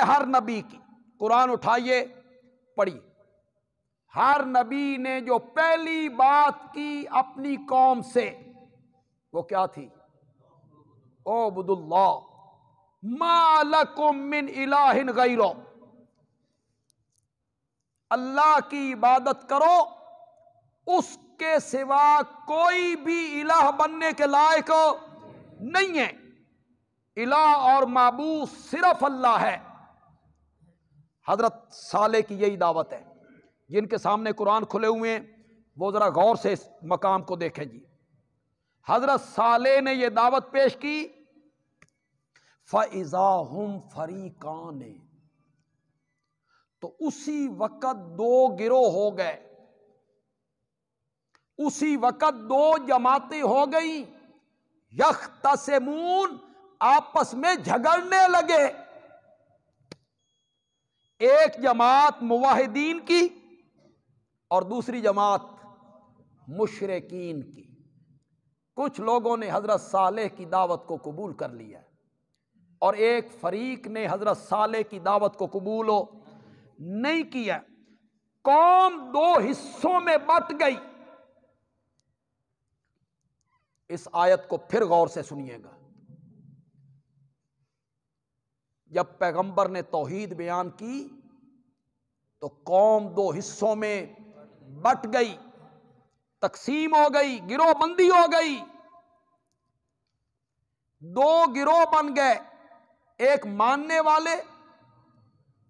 ہر نبی کی، قرآن اٹھائیے پڑھیے، ہر نبی نے جو پہلی بات کی اپنی قوم سے وہ کیا تھی؟ اعبدوا اللہ ما لکم من الہ غیرہ، اللہ کی عبادت کرو، اس کے سوا کوئی بھی الہ بننے کے لائق نہیں ہے، الہ اور معبود صرف اللہ ہے۔ حضرت صالح کی یہی دعوت ہے، جن کے سامنے قرآن کھلے ہوئے ہیں وہ ذرا غور سے اس مقام کو دیکھیں جی۔ حضرت صالح نے یہ دعوت پیش کی، فَإِذَا هُمْ فَرِيقَانِ، تو اسی وقت دو گروہ ہو گئے، اسی وقت دو جماعتیں ہو گئیں، یختصمون، آپس میں جھگڑنے لگے، ایک جماعت موحدین کی اور دوسری جماعت مشرکین کی۔ کچھ لوگوں نے حضرت صالح کی دعوت کو قبول کر لیا اور ایک فریق نے حضرت صالح کی دعوت کو قبول نہیں کیا، قوم دو حصوں میں بٹ گئی۔ اس آیت کو پھر غور سے سنیے گا، جب پیغمبر نے توحید بیان کی تو قوم دو حصوں میں بٹ گئی، تقسیم ہو گئی، گروہ بندی ہو گئی، دو گروہ بن گئے، ایک ماننے والے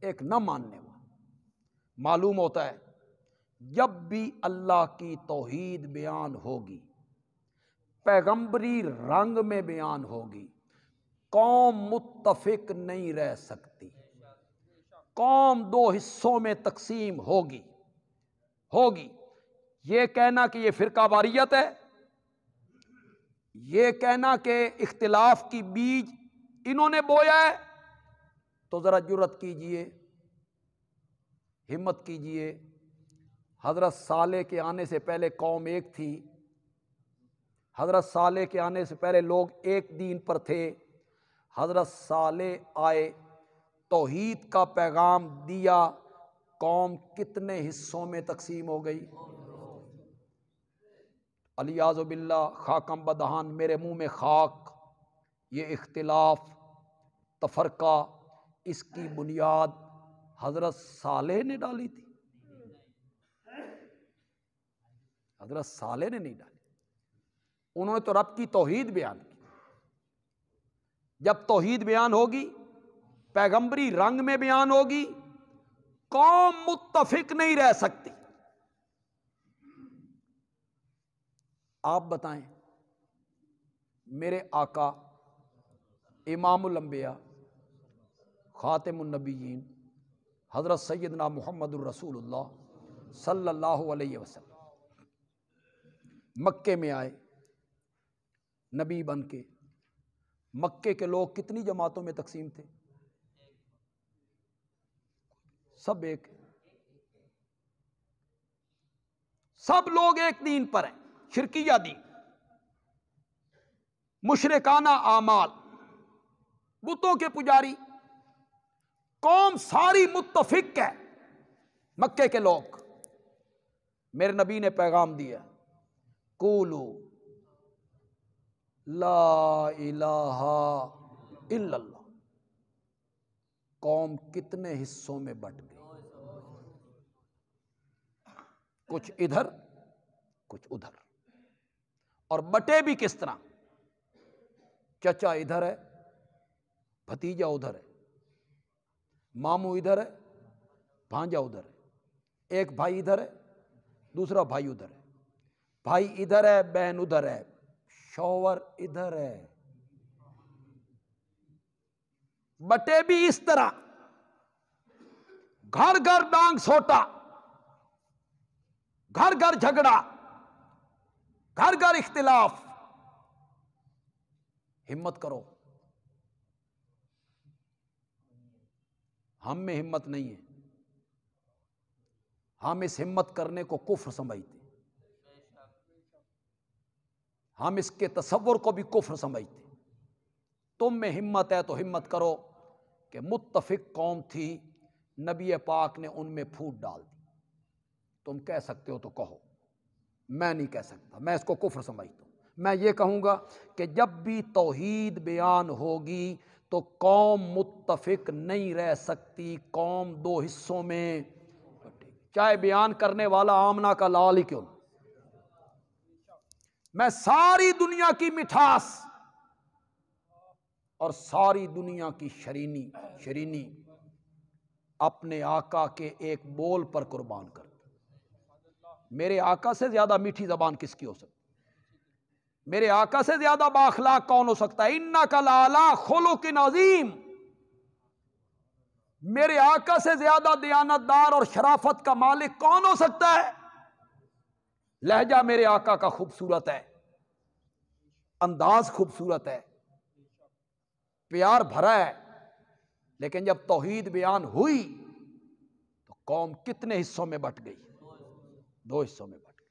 ایک نہ ماننے والے۔ معلوم ہوتا ہے جب بھی اللہ کی توحید بیان ہوگی، پیغمبری رنگ میں بیان ہوگی، قوم متفق نہیں رہ سکتی، قوم دو حصوں میں تقسیم ہوگی۔ یہ کہنا کہ یہ فرقہ واریت ہے، یہ کہنا کہ اختلاف کی بیج انہوں نے بویا ہے، تو ذرا جرات کیجئے، ہمت کیجئے، حضرت صالح کے آنے سے پہلے قوم ایک تھی، حضرت صالح کے آنے سے پہلے لوگ ایک دین پر تھے، حضرت صالح آئے، توحید کا پیغام دیا، قوم کتنے حصوں میں تقسیم ہو گئی؟ الیاذ باللہ، خاکم بدہان، میرے منہ میں خاک، یہ اختلاف، تفرقہ، اس کی بنیاد حضرت صالح نے ڈالی تھی؟ حضرت صالح نے نہیں ڈالی، انہوں نے تو رب کی توحید بیان کی۔ جب توحید بیان ہوگی، پیغمبری رنگ میں بیان ہوگی، قوم متفق نہیں رہ سکتی۔ آپ بتائیں، میرے آقا امام الانبیاء خاتم النبیین حضرت سیدنا محمد الرسول اللہ صلی اللہ علیہ وسلم مکے میں آئے نبی بن کے، مکے کے لوگ کتنی جماعتوں میں تقسیم تھے؟ سب ایک، سب لوگ ایک دین پر ہیں، شرکیہ دین، مشرکانہ اعمال، بتوں کے پجاری، قوم ساری متفق ہے۔ مکے کے لوگ، میرے نبی نے پیغام دیا، قولوا لا الہ الا اللہ، قوم کتنے حصوں میں بٹ گئی، کچھ ادھر کچھ ادھر، اور بٹے بھی کس طرح؟ چچا ادھر ہے، بھتیجا ادھر ہے، ماموں ادھر ہے، بھانجا ادھر ہے، ایک بھائی ادھر ہے، دوسرا بھائی ادھر ہے، بھائی ادھر ہے، بہن ادھر ہے، شوہر ادھر ہے، بٹے بھی اس طرح، گھر گھر ڈانگ سوٹا، گھر گھر جھگڑا، گھر گھر اختلاف۔ ہمت کرو، ہم میں ہمت نہیں ہے، ہم اس ہمت کرنے کو کفر سمجھتے، ہم اس کے تصور کو بھی کفر سمجھتے۔ تم میں ہمت ہے تو ہمت کرو، کہ متفق قوم تھی، نبی پاک نے ان میں پھوٹ ڈال دی۔ تم کہہ سکتے ہو تو کہو، میں نہیں کہہ سکتا، میں اس کو کفر سمجھتا ہوں۔ میں یہ کہوں گا کہ جب بھی توحید بیان ہوگی تو قوم متفق نہیں رہ سکتی، قوم دو حصوں میں، چاہے بیان کرنے والا آمنہ کا لال ہی کیوں نہ۔ میں ساری دنیا کی مٹھاس اور ساری دنیا کی شرینی اپنے آقا کے ایک بول پر قربان کرتا۔ میرے آقا سے زیادہ میٹھی زبان کس کی ہو سکتی؟ میرے آقا سے زیادہ بااخلاق کون ہو سکتا ہے؟ انک لعلی خلق عظیم۔ میرے آقا سے زیادہ دیانتدار اور شرافت کا مالک کون ہو سکتا ہے؟ لہجہ میرے آقا کا خوبصورت ہے، انداز خوبصورت ہے، پیار بھرا ہے، لیکن جب توحید بیان ہوئی تو قوم کتنے حصوں میں بٹ گئی؟ دو حصوں میں بٹ گئی۔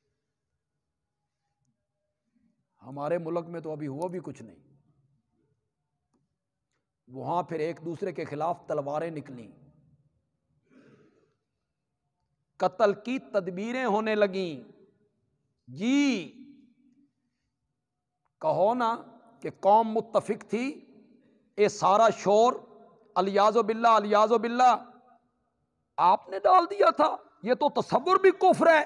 ہمارے ملک میں تو ابھی ہوا بھی کچھ نہیں، وہاں پھر ایک دوسرے کے خلاف تلواریں نکلیں، قتل کی تدبیریں ہونے لگیں۔ جی کہو نا کہ قوم متفق تھی، یہ سارا شور الیاذ باللہ الیاذ باللہ آپ نے ڈال دیا تھا، یہ تو تصور بھی کفر ہے۔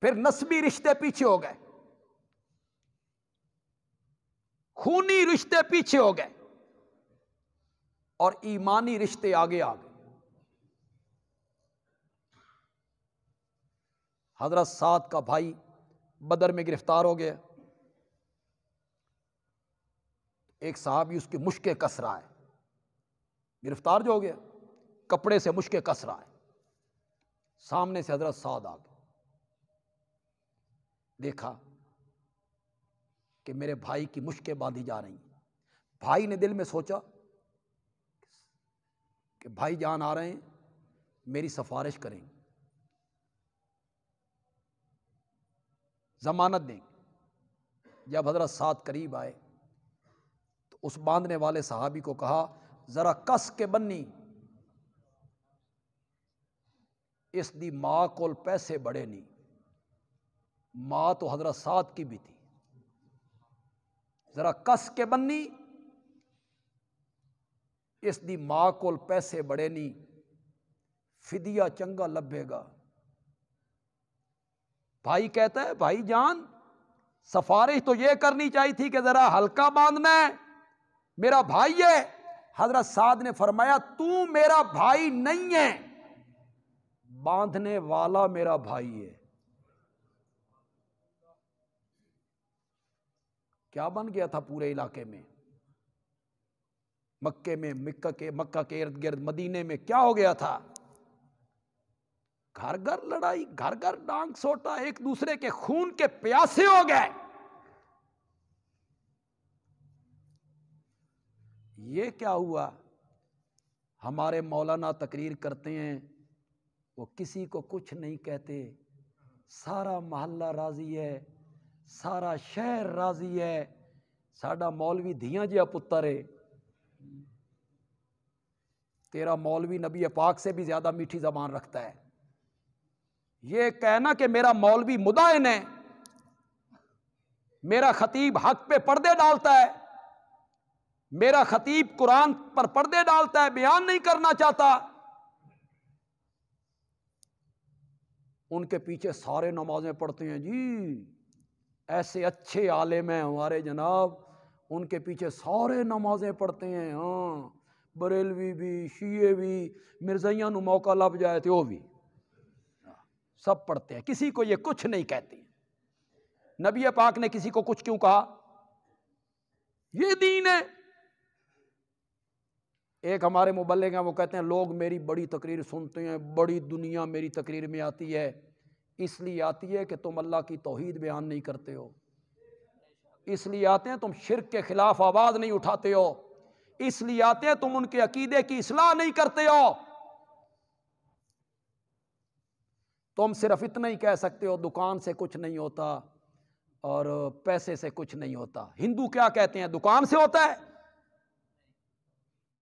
پھر نسبی رشتے پیچھے ہو گئے، خونی رشتے پیچھے ہو گئے، اور ایمانی رشتے آگے آ گئے۔ حضرت سعد کا بھائی بدر میں گرفتار ہو گیا، ایک صحابی اس کی مشکیں کس رہا ہے، گرفتار جو ہو گیا، کپڑے سے مشکیں کس رہا ہے، سامنے سے حضرت سعد آ گئے، دیکھا کہ میرے بھائی کی مشکیں باندھی جا رہی ہیں۔ بھائی نے دل میں سوچا کہ بھائی جان آ رہے ہیں، میری سفارش کریں گے، ضمانت دیں گے۔ جب حضرت سعد قریب آئے تو اس باندھنے والے صحابی کو کہا، ذرا کس کے بنی، اس دی ماں کول پیسے بڑے نہیں، ماں تو حضرت سعد کی بھی تھی، ذرا کس کے بنی، اس دی ماں کول پیسے بڑے نہیں، فدیہ چنگا لبھے گا۔ بھائی کہتا ہے، بھائی جان سفارش تو یہ کرنی چاہیے تھی کہ ذرا ہلکا باندھنا ہے، میرا بھائی ہے۔ حضرت سعد نے فرمایا، تو میرا بھائی نہیں ہے، باندھنے والا میرا بھائی ہے۔ کیا بن گیا تھا پورے علاقے میں، مکے میں، مکہ کے ارد گرد، مدینے میں کیا ہو گیا تھا؟ گھر گھر لڑائی، گھر گھر ڈانگ سوٹا، ایک دوسرے کے خون کے پیاسے ہو گئے۔ یہ کیا ہوا؟ ہمارے مولانا تقریر کرتے ہیں، وہ کسی کو کچھ نہیں کہتے، سارا محلہ راضی ہے، سارا شہر راضی ہے، ساڈا مولوی دھیاں جیا پتر ہے۔ تیرا مولوی نبی پاک سے بھی زیادہ میٹھی زبان رکھتا ہے۔ یہ کہنا کہ میرا مولوی مدائن ہے، میرا خطیب حق پہ پردے ڈالتا ہے، میرا خطیب قرآن پر پردے ڈالتا ہے، بیان نہیں کرنا چاہتا، ان کے پیچھے سارے نمازیں پڑھتے ہیں۔ جی ایسے اچھے عالم ہیں ہمارے جناب، ان کے پیچھے سارے نمازیں پڑھتے ہیں، ہاں بریلوی بھی، شیعہ بھی، مرزائیاں نو موقع لب جائے تو وہ بھی سب پڑھتے ہیں، کسی کو یہ کچھ نہیں کہتے ہیں۔ نبی پاک نے کسی کو کچھ کیوں کہا؟ یہ دین ہے۔ ایک ہمارے مبلغ ہیں، وہ کہتے ہیں لوگ میری بڑی تقریر سنتے ہیں، بڑی دنیا میری تقریر میں آتی ہے، اس لیے آتی ہے کہ تم اللہ کی توحید بیان نہیں کرتے ہو، اس لیے آتے ہیں تم شرک کے خلاف آواز نہیں اٹھاتے ہو، اس لیے آتے ہیں تم ان کے عقیدے کی اصلاح نہیں کرتے ہو۔ تم صرف اتنا ہی کہہ سکتے ہو دکان سے کچھ نہیں ہوتا، اور پیسے سے کچھ نہیں ہوتا۔ ہندو کیا کہتے ہیں؟ دکان سے ہوتا ہے،